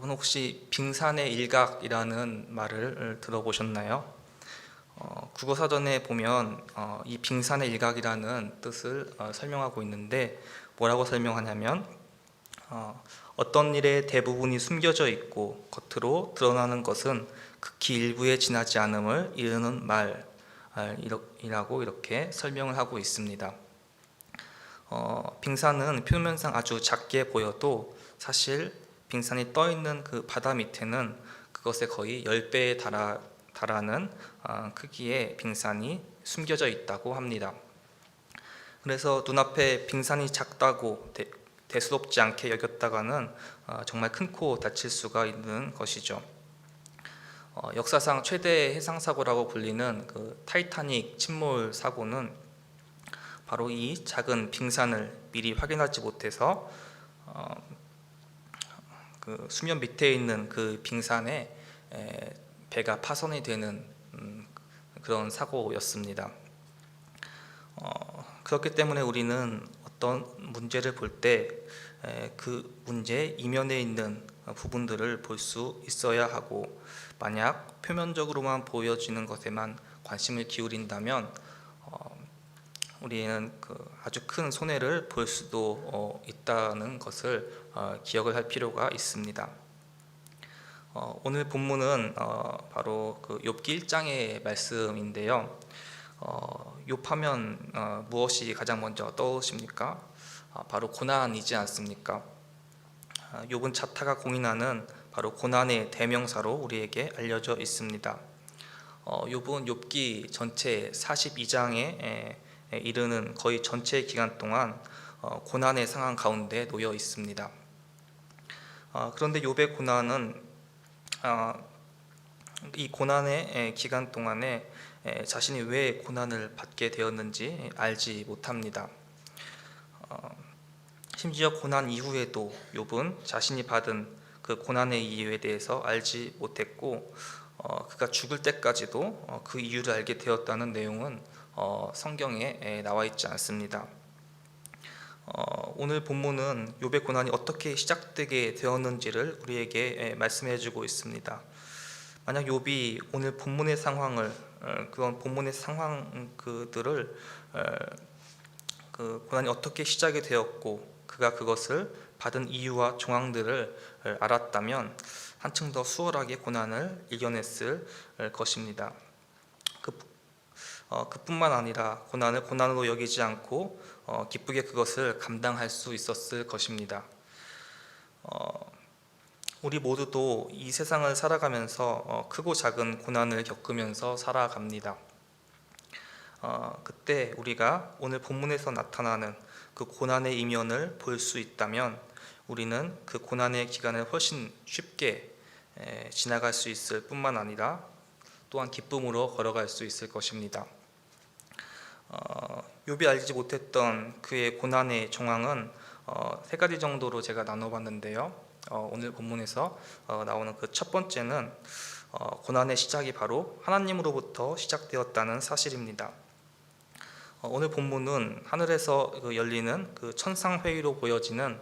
여러분 혹시 빙산의 일각이라는 말을 들어보셨나요? 국어사전에 보면 이 빙산의 일각이라는 뜻을 설명하고 있는데 뭐라고 설명하냐면 어떤 일의 대부분이 숨겨져 있고 겉으로 드러나는 것은 극히 일부에 지나지 않음을 이르는 말이라고 이렇게 설명을 하고 있습니다. 빙산은 표면상 아주 작게 보여도 사실 빙산이 떠 있는 그 바다 밑에는 그것의 거의 10배에 달하는 크기의 빙산이 숨겨져 있다고 합니다. 그래서 눈앞에 빙산이 작다고 대수롭지 않게 여겼다가는 정말 큰 코 다칠 수가 있는 것이죠. 역사상 최대 해상사고라고 불리는 그 타이타닉 침몰 사고는 바로 이 작은 빙산을 미리 확인하지 못해서 그 수면 밑에 있는 그 빙산에 배가 파손이 되는 그런 사고였습니다. 그렇기 때문에 우리는 어떤 문제를 볼 때 그 문제 이면에 있는 부분들을 볼 수 있어야 하고, 만약 표면적으로만 보여지는 것에만 관심을 기울인다면 우리는 아주 큰 손해를 볼 수도 있다는 것을 기억을 할 필요가 있습니다. 오늘 본문은 바로 그 욥기 1장의 말씀인데요. 욥하면 무엇이 가장 먼저 떠오르십니까? 바로 고난이지 않습니까? 욥은 자타가 공인하는 바로 고난의 대명사로 우리에게 알려져 있습니다. 욥은 욥기 전체 42장에 이르는 거의 전체 기간 동안 고난의 상황 가운데 놓여 있습니다. 그런데 욥의 고난은 이 고난의 기간 동안에 자신이 왜 고난을 받게 되었는지 알지 못합니다. 심지어 고난 이후에도 욥은 자신이 받은 그 고난의 이유에 대해서 알지 못했고, 그가 죽을 때까지도 그 이유를 알게 되었다는 내용은 성경에 나와 있지 않습니다. 오늘 본문은 욥의 고난이 어떻게 시작되게 되었는지를 우리에게 말씀해 주고 있습니다. 만약 욥이 오늘 본문의 상황을, 그런 본문의 상황들을 그 고난이 어떻게 시작이 되었고 그가 그것을 받은 이유와 정황들을 알았다면 한층 더 수월하게 고난을 이겨냈을 것입니다. 그뿐만 아니라 고난을 고난으로 여기지 않고 기쁘게 그것을 감당할 수 있었을 것입니다. 우리 모두도 이 세상을 살아가면서 크고 작은 고난을 겪으면서 살아갑니다. 그때 우리가 오늘 본문에서 나타나는 그 고난의 이면을 볼 수 있다면 우리는 그 고난의 기간을 훨씬 쉽게 지나갈 수 있을 뿐만 아니라 또한 기쁨으로 걸어갈 수 있을 것입니다. 욥이 알지 못했던 그의 고난의 정황은 세 가지 정도로 제가 나눠봤는데요. 오늘 본문에서 나오는 그 첫 번째는 고난의 시작이 바로 하나님으로부터 시작되었다는 사실입니다. 오늘 본문은 하늘에서 열리는 그 천상회의로 보여지는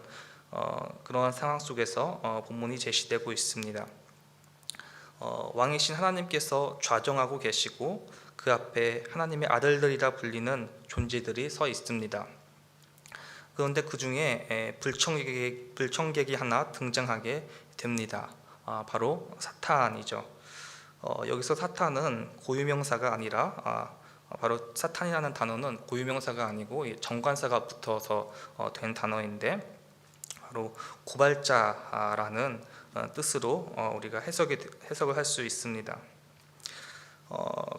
그러한 상황 속에서 본문이 제시되고 있습니다. 왕이신 하나님께서 좌정하고 계시고 그 앞에 하나님의 아들들이라 불리는 존재들이 서 있습니다. 그런데 그 중에 불청객이 하나 등장하게 됩니다. 바로 사탄이죠. 여기서 사탄은 고유명사가 아니라 바로 사탄이라는 단어는 고유명사가 아니고 정관사가 붙어서 된 단어인데, 바로 고발자라는 뜻으로 우리가 해석을 할 수 있습니다.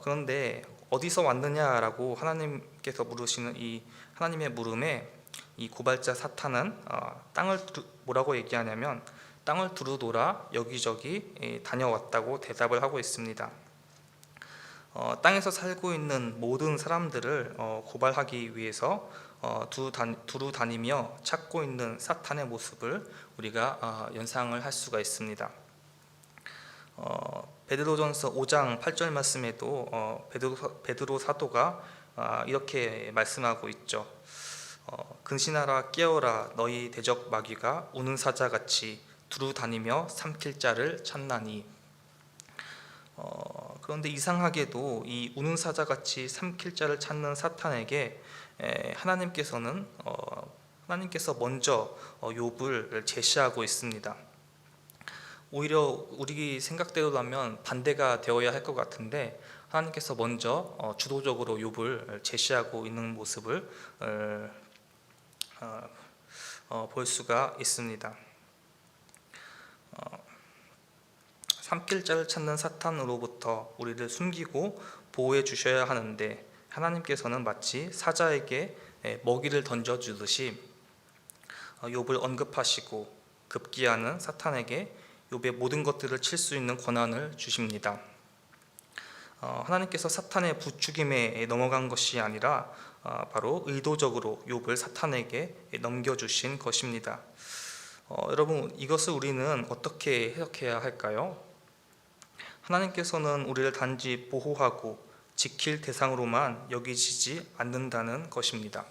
그런데 어디서 왔느냐라고 하나님께서 물으시는 이 하나님의 물음에 이 고발자 사탄은 뭐라고 얘기하냐면 땅을 두루돌아 여기저기 다녀왔다고 대답을 하고 있습니다. 땅에서 살고 있는 모든 사람들을 고발하기 위해서 두루 다니며 찾고 있는 사탄의 모습을 우리가 연상을 할 수가 있습니다. 베드로전서 5장 8절 말씀에도 베드로 사도가 이렇게 말씀하고 있죠. 근신하라 깨어라, 너희 대적 마귀가 우는 사자같이 두루 다니며 삼킬 자를 찾나니. 그런데 이상하게도 이 우는 사자같이 삼킬 자를 찾는 사탄에게 하나님께서 먼저 욥을 제시하고 있습니다. 오히려 우리 생각대로라면 반대가 되어야 할 것 같은데 하나님께서 먼저 주도적으로 욥을 제시하고 있는 모습을 볼 수가 있습니다. 삼킬 자를 찾는 사탄으로부터 우리를 숨기고 보호해 주셔야 하는데 하나님께서는 마치 사자에게 먹이를 던져주듯이 욥을 언급하시고 급기야는 사탄에게 욥의 모든 것들을 칠 수 있는 권한을 주십니다. 하나님께서 사탄의 부추김에 넘어간 것이 아니라 바로 의도적으로 욥을 사탄에게 넘겨주신 것입니다. 여러분, 이것을 우리는 어떻게 해석해야 할까요? 하나님께서는 우리를 단지 보호하고 지킬 대상으로만 여기시지 않는다는 것입니다.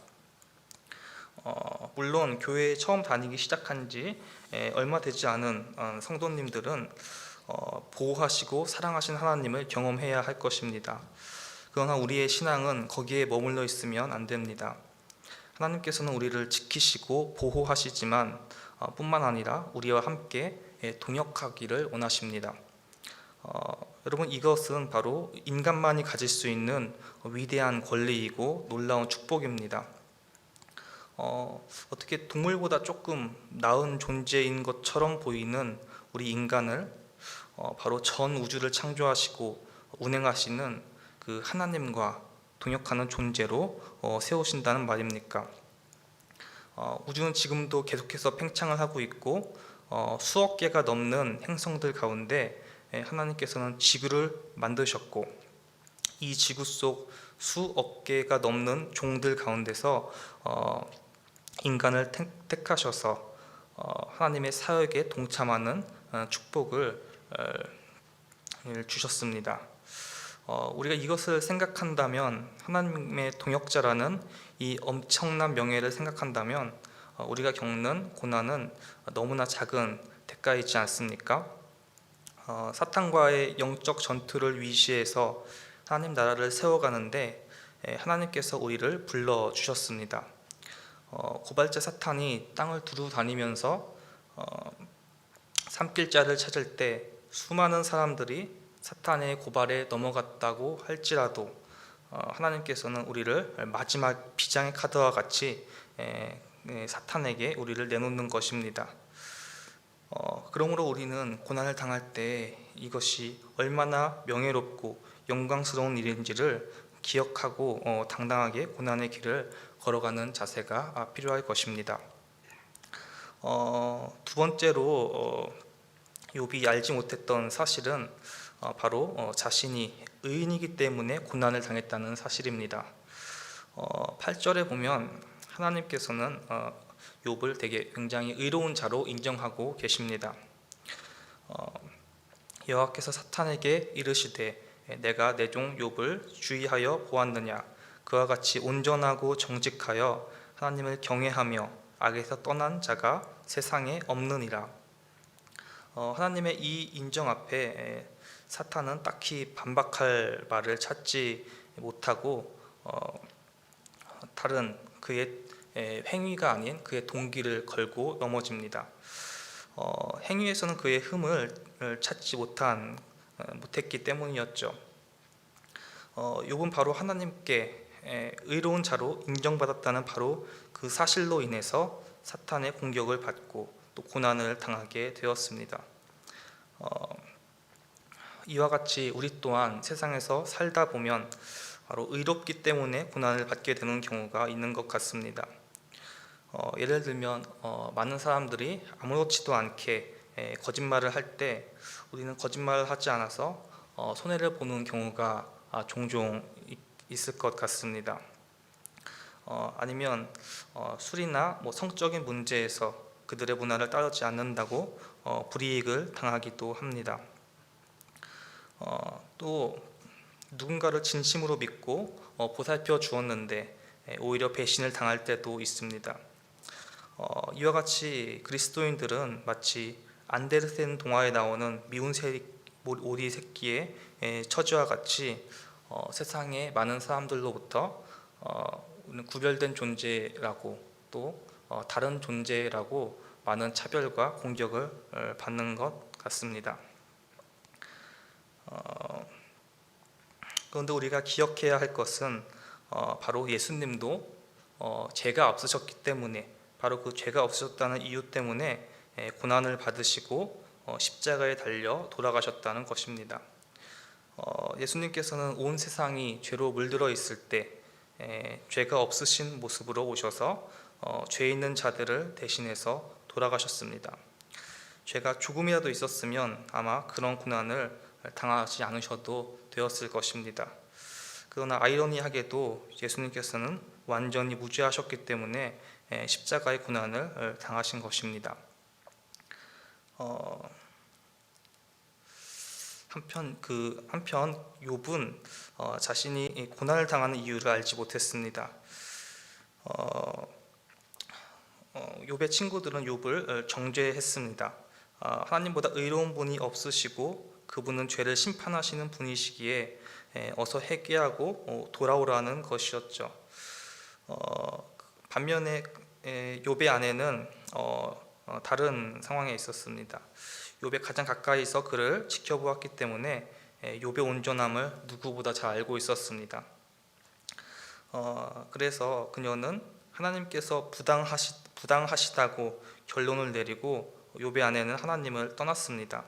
물론 교회에 처음 다니기 시작한 지 얼마 되지 않은 성도님들은 보호하시고 사랑하신 하나님을 경험해야 할 것입니다. 그러나 우리의 신앙은 거기에 머물러 있으면 안 됩니다. 하나님께서는 우리를 지키시고 보호하시지만 뿐만 아니라 우리와 함께 동역하기를 원하십니다. 여러분, 이것은 바로 인간만이 가질 수 있는 위대한 권리이고 놀라운 축복입니다. 어떻게 동물보다 조금 나은 존재인 것처럼 보이는 우리 인간을 바로 전 우주를 창조하시고 운행하시는 그 하나님과 동역하는 존재로 세우신다는 말입니까? 우주는 지금도 계속해서 팽창을 하고 있고 수억 개가 넘는 행성들 가운데 하나님께서는 지구를 만드셨고 이 지구 속 수억 개가 넘는 종들 가운데서 인간을 택하셔서 하나님의 사역에 동참하는 축복을 주셨습니다. 우리가 이것을 생각한다면, 하나님의 동역자라는 이 엄청난 명예를 생각한다면 우리가 겪는 고난은 너무나 작은 대가이지 않습니까? 사탄과의 영적 전투를 위시해서 하나님 나라를 세워가는데 하나님께서 우리를 불러주셨습니다. 고발자 사탄이 땅을 두루 다니면서 삼킬 자를 찾을 때 수많은 사람들이 사탄의 고발에 넘어갔다고 할지라도 하나님께서는 우리를 마지막 비장의 카드와 같이 사탄에게 우리를 내놓는 것입니다. 그러므로 우리는 고난을 당할 때 이것이 얼마나 명예롭고 영광스러운 일인지를 기억하고 당당하게 고난의 길을 걸어가는 자세가 필요할 것입니다. 두 번째로 욥이 알지 못했던 사실은 바로 자신이 의인이기 때문에 고난을 당했다는 사실입니다. 8절에 보면 하나님께서는 욥을 되게 굉장히 의로운 자로 인정하고 계십니다. 여호와께서 사탄에게 이르시되 내가 내 종 욥을 주의하여 보았느냐, 그와 같이 온전하고 정직하여 하나님을 경외하며 악에서 떠난 자가 세상에 없느니라. 하나님의 이 인정 앞에 사탄은 딱히 반박할 말을 찾지 못하고 다른 그의 행위가 아닌 그의 동기를 걸고 넘어집니다. 행위에서는 그의 흠을 찾지 못했기 때문이었죠. 욥은 바로 하나님께 의로운 자로 인정받았다는 바로 그 사실로 인해서 사탄의 공격을 받고 또 고난을 당하게 되었습니다. 이와 같이 우리 또한 세상에서 살다 보면 바로 의롭기 때문에 고난을 받게 되는 경우가 있는 것 같습니다. 예를 들면 많은 사람들이 아무렇지도 않게 거짓말을 할 때 우리는 거짓말을 하지 않아서 손해를 보는 경우가 종종 있을 것 같습니다. 아니면 술이나 성적인 문제에서 그들의 문화를 따르지 않는다고 불이익을 당하기도 합니다. 또 누군가를 진심으로 믿고 보살펴 주었는데 오히려 배신을 당할 때도 있습니다. 이와 같이 그리스도인들은 마치 안데르센 동화에 나오는 미운 오리 새끼의 처지와 같이 세상의 많은 사람들로부터 구별된 존재라고 또 다른 존재라고 많은 차별과 공격을 받는 것 같습니다. 그런데 우리가 기억해야 할 것은 바로 예수님도 죄가 없으셨기 때문에, 바로 그 죄가 없으셨다는 이유 때문에 고난을 받으시고 십자가에 달려 돌아가셨다는 것입니다. 예수님께서는 온 세상이 죄로 물들어 있을 때 죄가 없으신 모습으로 오셔서 죄 있는 자들을 대신해서 돌아가셨습니다. 죄가 조금이라도 있었으면 아마 그런 고난을 당하지 않으셔도 되었을 것입니다. 그러나 아이러니하게도 예수님께서는 완전히 무죄하셨기 때문에 십자가의 고난을 당하신 것입니다. 한편 욥은 자신이 고난을 당하는 이유를 알지 못했습니다. 욥의 친구들은 욥을 정죄했습니다. 하나님보다 의로운 분이 없으시고 그분은 죄를 심판하시는 분이시기에 어서 회개하고 돌아오라는 것이었죠. 반면에 욥의 아내는 다른 상황에 있었습니다. 욥의 가장 가까이서 그를 지켜보았기 때문에 욥의 온전함을 누구보다 잘 알고 있었습니다. 그래서 그녀는 하나님께서 부당하시다고 결론을 내리고 욥의 아내는 하나님을 떠났습니다.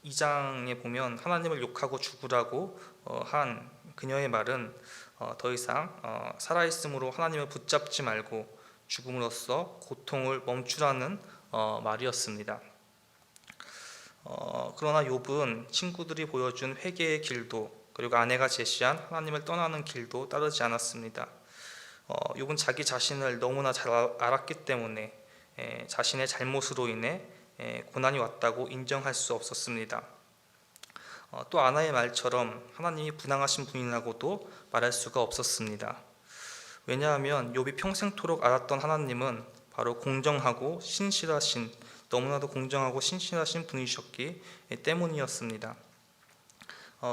2장에 보면 하나님을 욕하고 죽으라고 한 그녀의 말은 더 이상 살아있음으로 하나님을 붙잡지 말고 죽음으로써 고통을 멈추라는 말이었습니다. 그러나 욥은 친구들이 보여준 회개의 길도 그리고 아내가 제시한 하나님을 떠나는 길도 따르지 않았습니다. 욥은 자기 자신을 너무나 잘 알았기 때문에 자신의 잘못으로 인해 고난이 왔다고 인정할 수 없었습니다. 또 아나의 말처럼 하나님이 부당하신 분이라고도 말할 수가 없었습니다. 왜냐하면 욥이 평생토록 알았던 하나님은 바로 공정하고 신실하신, 너무나도 공정하고 신실하신 분이셨기 때문이었습니다.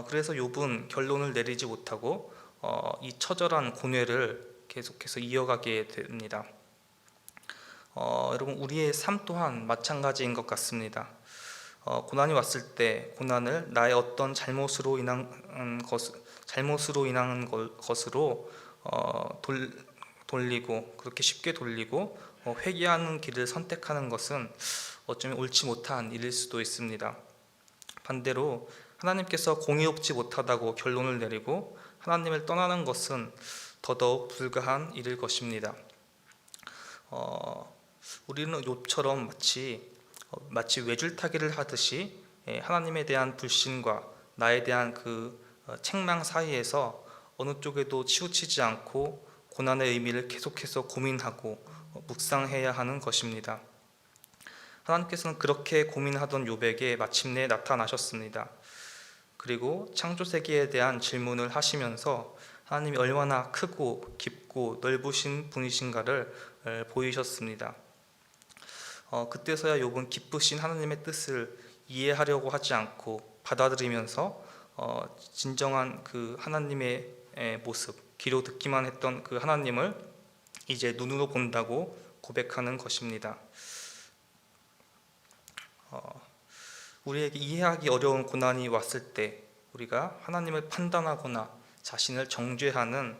그래서 욥은 결론을 내리지 못하고 이 처절한 고뇌를 계속해서 이어가게 됩니다. 여러분, 우리의 삶 또한 마찬가지인 것 같습니다. 고난이 왔을 때 고난을 나의 어떤 잘못으로 인한 것으로 돌리고, 그렇게 쉽게 돌리고 회개하는 길을 선택하는 것은 어쩌면 옳지 못한 일일 수도 있습니다. 반대로 하나님께서 공의롭지 못하다고 결론을 내리고 하나님을 떠나는 것은 더더욱 불가한 일일 것입니다. 우리는 욥처럼 마치 외줄타기를 하듯이 하나님에 대한 불신과 나에 대한 그 책망 사이에서 어느 쪽에도 치우치지 않고 고난의 의미를 계속해서 고민하고 묵상해야 하는 것입니다. 하나님께서는 그렇게 고민하던 욥에게 마침내 나타나셨습니다. 그리고 창조세계에 대한 질문을 하시면서 하나님이 얼마나 크고 깊고 넓으신 분이신가를 보이셨습니다. 그때서야 욥은 기쁘신 하나님의 뜻을 이해하려고 하지 않고 받아들이면서 진정한 그 하나님의 모습, 귀로 듣기만 했던 그 하나님을 이제 눈으로 본다고 고백하는 것입니다. 우리에게 이해하기 어려운 고난이 왔을 때 우리가 하나님을 판단하거나 자신을 정죄하는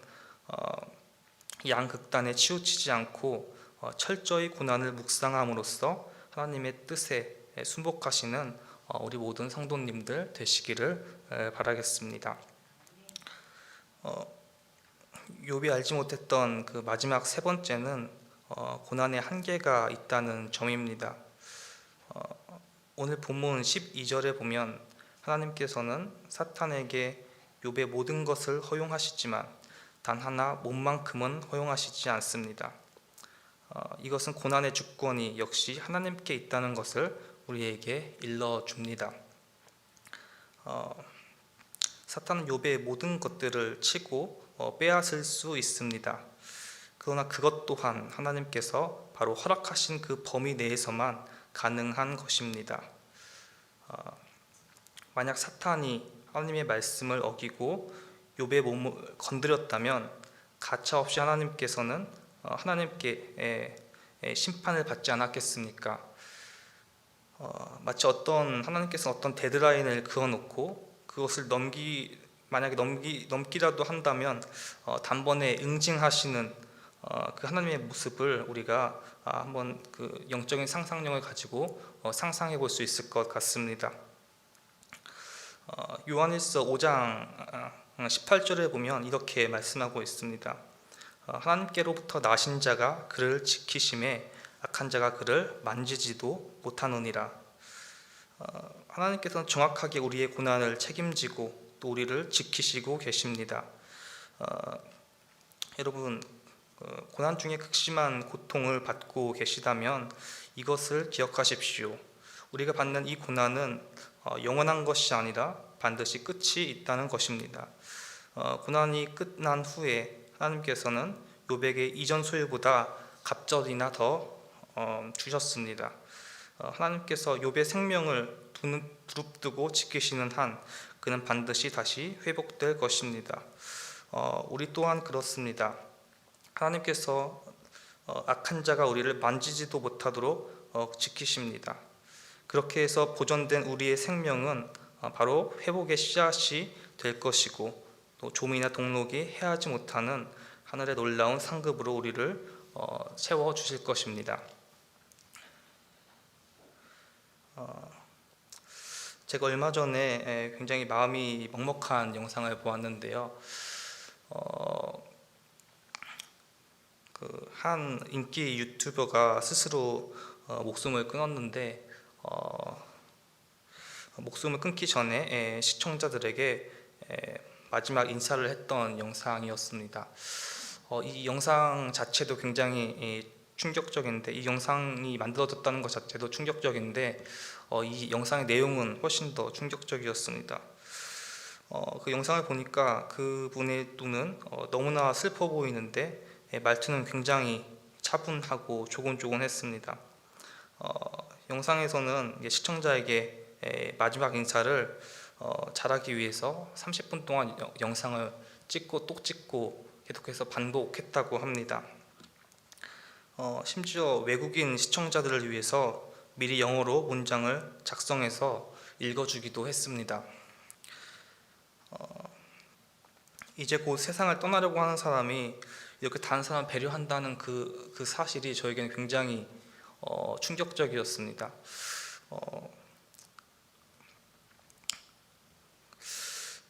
양극단에 치우치지 않고 철저히 고난을 묵상함으로써 하나님의 뜻에 순복하시는 우리 모든 성도님들 되시기를 바라겠습니다. 욥이 알지 못했던 그 마지막 세 번째는 고난의 한계가 있다는 점입니다. 오늘 본문 12절에 보면 하나님께서는 사탄에게 욥의 모든 것을 허용하시지만 단 하나 몸만큼은 허용하시지 않습니다. 이것은 고난의 주권이 역시 하나님께 있다는 것을 우리에게 일러줍니다. 사탄은 욥의 모든 것들을 치고 빼앗을 수 있습니다. 그러나 그것 또한 하나님께서 바로 허락하신 그 범위 내에서만 가능한 것입니다. 만약 사탄이 하나님의 말씀을 어기고 욥의 몸을 건드렸다면 가차없이 하나님께서는 하나님께 심판을 받지 않았겠습니까? 마치 하나님께서 어떤 데드라인을 그어놓고 그것을 만약에 넘기라도 한다면 단번에 응징하시는 그 하나님의 모습을 우리가 한번 그 영적인 상상력을 가지고 상상해 볼 수 있을 것 같습니다. 요한일서 5장 18절에 보면 이렇게 말씀하고 있습니다. 하나님께로부터 나신 자가 그를 지키심에 악한 자가 그를 만지지도 못하느니라. 하나님께서는 정확하게 우리의 고난을 책임지고 또 우리를 지키시고 계십니다. 여러분, 고난 중에 극심한 고통을 받고 계시다면 이것을 기억하십시오. 우리가 받는 이 고난은 영원한 것이 아니라 반드시 끝이 있다는 것입니다. 고난이 끝난 후에 하나님께서는 욥에게 이전 소유보다 갑절이나 더 주셨습니다. 하나님께서 욥의 생명을 부릅뜨고 지키시는 한 그는 반드시 다시 회복될 것입니다. 우리 또한 그렇습니다. 하나님께서 악한 자가 우리를 만지지도 못하도록 지키십니다. 그렇게 해서 보존된 우리의 생명은 바로 회복의 씨앗이 될 것이고 또 조미나 동록이 해하지 못하는 하늘의 놀라운 상급으로 우리를 채워주실 것입니다. 제가 얼마 전에 굉장히 마음이 먹먹한 영상을 보았는데요. 한 인기 유튜버가 스스로 목숨을 끊었는데 목숨을 끊기 전에 시청자들에게 마지막 인사를 했던 영상이었습니다. 이 영상 자체도 굉장히 충격적인데, 이 영상이 만들어졌다는 것 자체도 충격적인데 이 영상의 내용은 훨씬 더 충격적이었습니다. 그 영상을 보니까 그분의 눈은 너무나 슬퍼 보이는데 말투는 굉장히 차분하고 조곤조곤했습니다. 영상에서는 시청자에게 마지막 인사를 잘하기 위해서 30분 동안 영상을 찍고 또 찍고 계속해서 반복했다고 합니다. 심지어 외국인 시청자들을 위해서 미리 영어로 문장을 작성해서 읽어주기도 했습니다. 이제 곧 세상을 떠나려고 하는 사람이 이렇게 다른 사람을 배려한다는 그 사실이 저에게는 굉장히 충격적이었습니다.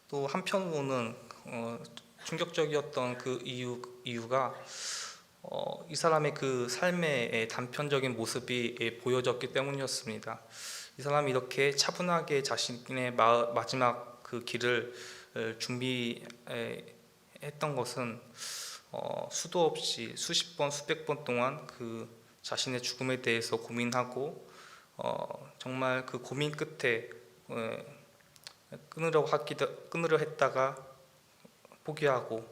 또 한편으로는 충격적이었던 그 이유가 이 사람의 그 삶의 단편적인 모습이 보여졌기 때문이었습니다. 이 사람이 이렇게 차분하게 자신의 마지막 그 길을 준비했던 것은 수도 없이 수십 번, 수백 번 동안 그 자신의 죽음에 대해서 고민하고 정말 그 고민 끝에 끊으려 했다가 포기하고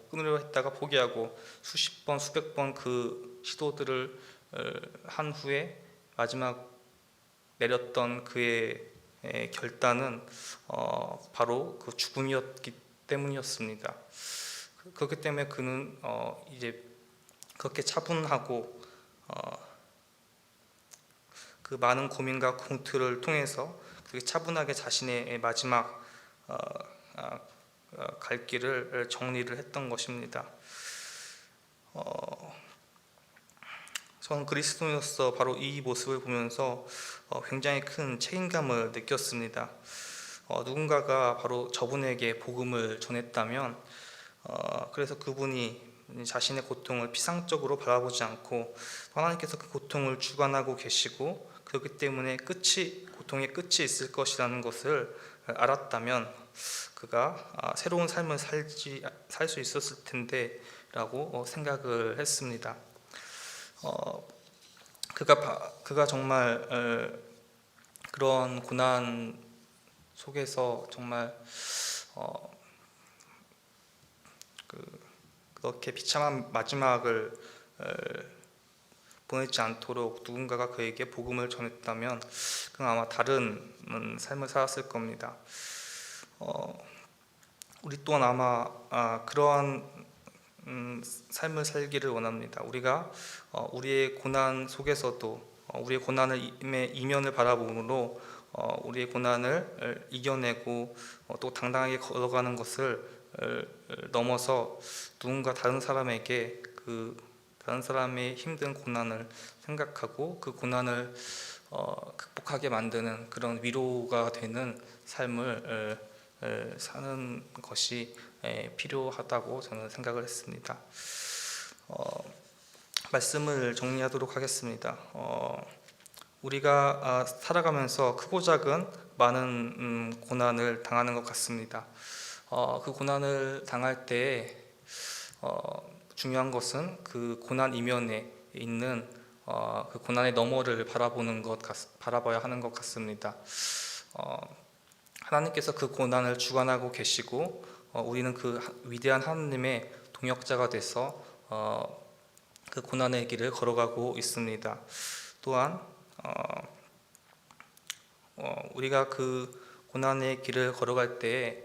수십 번, 수백 번 그 시도들을 한 후에 마지막 내렸던 그의 결단은 바로 그 죽음이었기 때문이었습니다. 그렇기 때문에 그는 이제 그렇게 차분하고 그 많은 고민과 공투를 통해서 그렇게 차분하게 자신의 마지막 갈 길을 정리를 했던 것입니다. 저는 그리스도인으로서 바로 이 모습을 보면서 굉장히 큰 책임감을 느꼈습니다. 누군가가 바로 저분에게 복음을 전했다면 그래서 그분이 자신의 고통을 피상적으로 바라보지 않고 하나님께서 그 고통을 주관하고 계시고 그렇기 때문에 고통의 끝이 있을 것이라는 것을 알았다면 그가 새로운 삶을 살 수 있었을 텐데 라고 생각을 했습니다. 그가 정말 그런 고난 속에서 정말 그렇게 비참한 마지막을 보내지 않도록 누군가가 그에게 복음을 전했다면 그는 아마 다른 삶을 살았을 겁니다. 우리 또한 아마 그러한 삶을 살기를 원합니다. 우리가 우리의 고난 속에서도 우리의 고난의 이면을 바라보므로 우리의 고난을 이겨내고 또 당당하게 걸어가는 것을 넘어서 누군가 다른 사람에게 다른 사람의 힘든 고난을 생각하고 그 고난을 극복하게 만드는 그런 위로가 되는 삶을 사는 것이 필요하다고 저는 생각을 했습니다. 말씀을 정리하도록 하겠습니다. 우리가 살아가면서 크고 작은 많은 고난을 당하는 것 같습니다. 그 고난을 당할 때 중요한 것은 그 고난 이면에 있는 그 고난의 너머를 바라봐야 하는 것 같습니다. 하나님께서 그 고난을 주관하고 계시고 우리는 그 위대한 하나님의 동역자가 돼서 그 고난의 길을 걸어가고 있습니다. 또한 우리가 그 고난의 길을 걸어갈 때에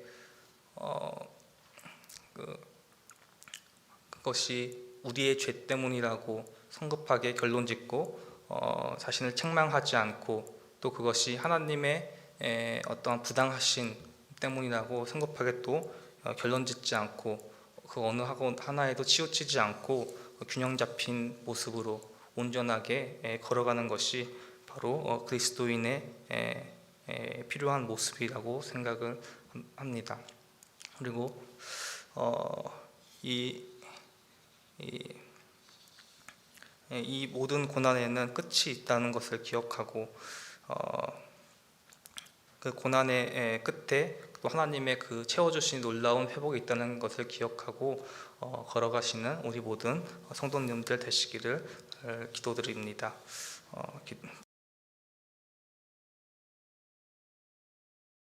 그것이 우리의 죄 때문이라고 성급하게 결론짓고 자신을 책망하지 않고 또 그것이 하나님의 어떠한 부당하신 때문이라고 성급하게 또 결론짓지 않고 그 어느 하나에도 치우치지 않고 균형 잡힌 모습으로 온전하게 걸어가는 것이 바로 그리스도인의 필요한 모습이라고 생각을 합니다. 그리고 이 모든 고난에는 끝이 있다는 것을 기억하고 그 고난의 끝에 또 하나님의 그 채워주신 놀라운 회복이 있다는 것을 기억하고 걸어가시는 우리 모든 성도님들 되시기를 기도드립니다.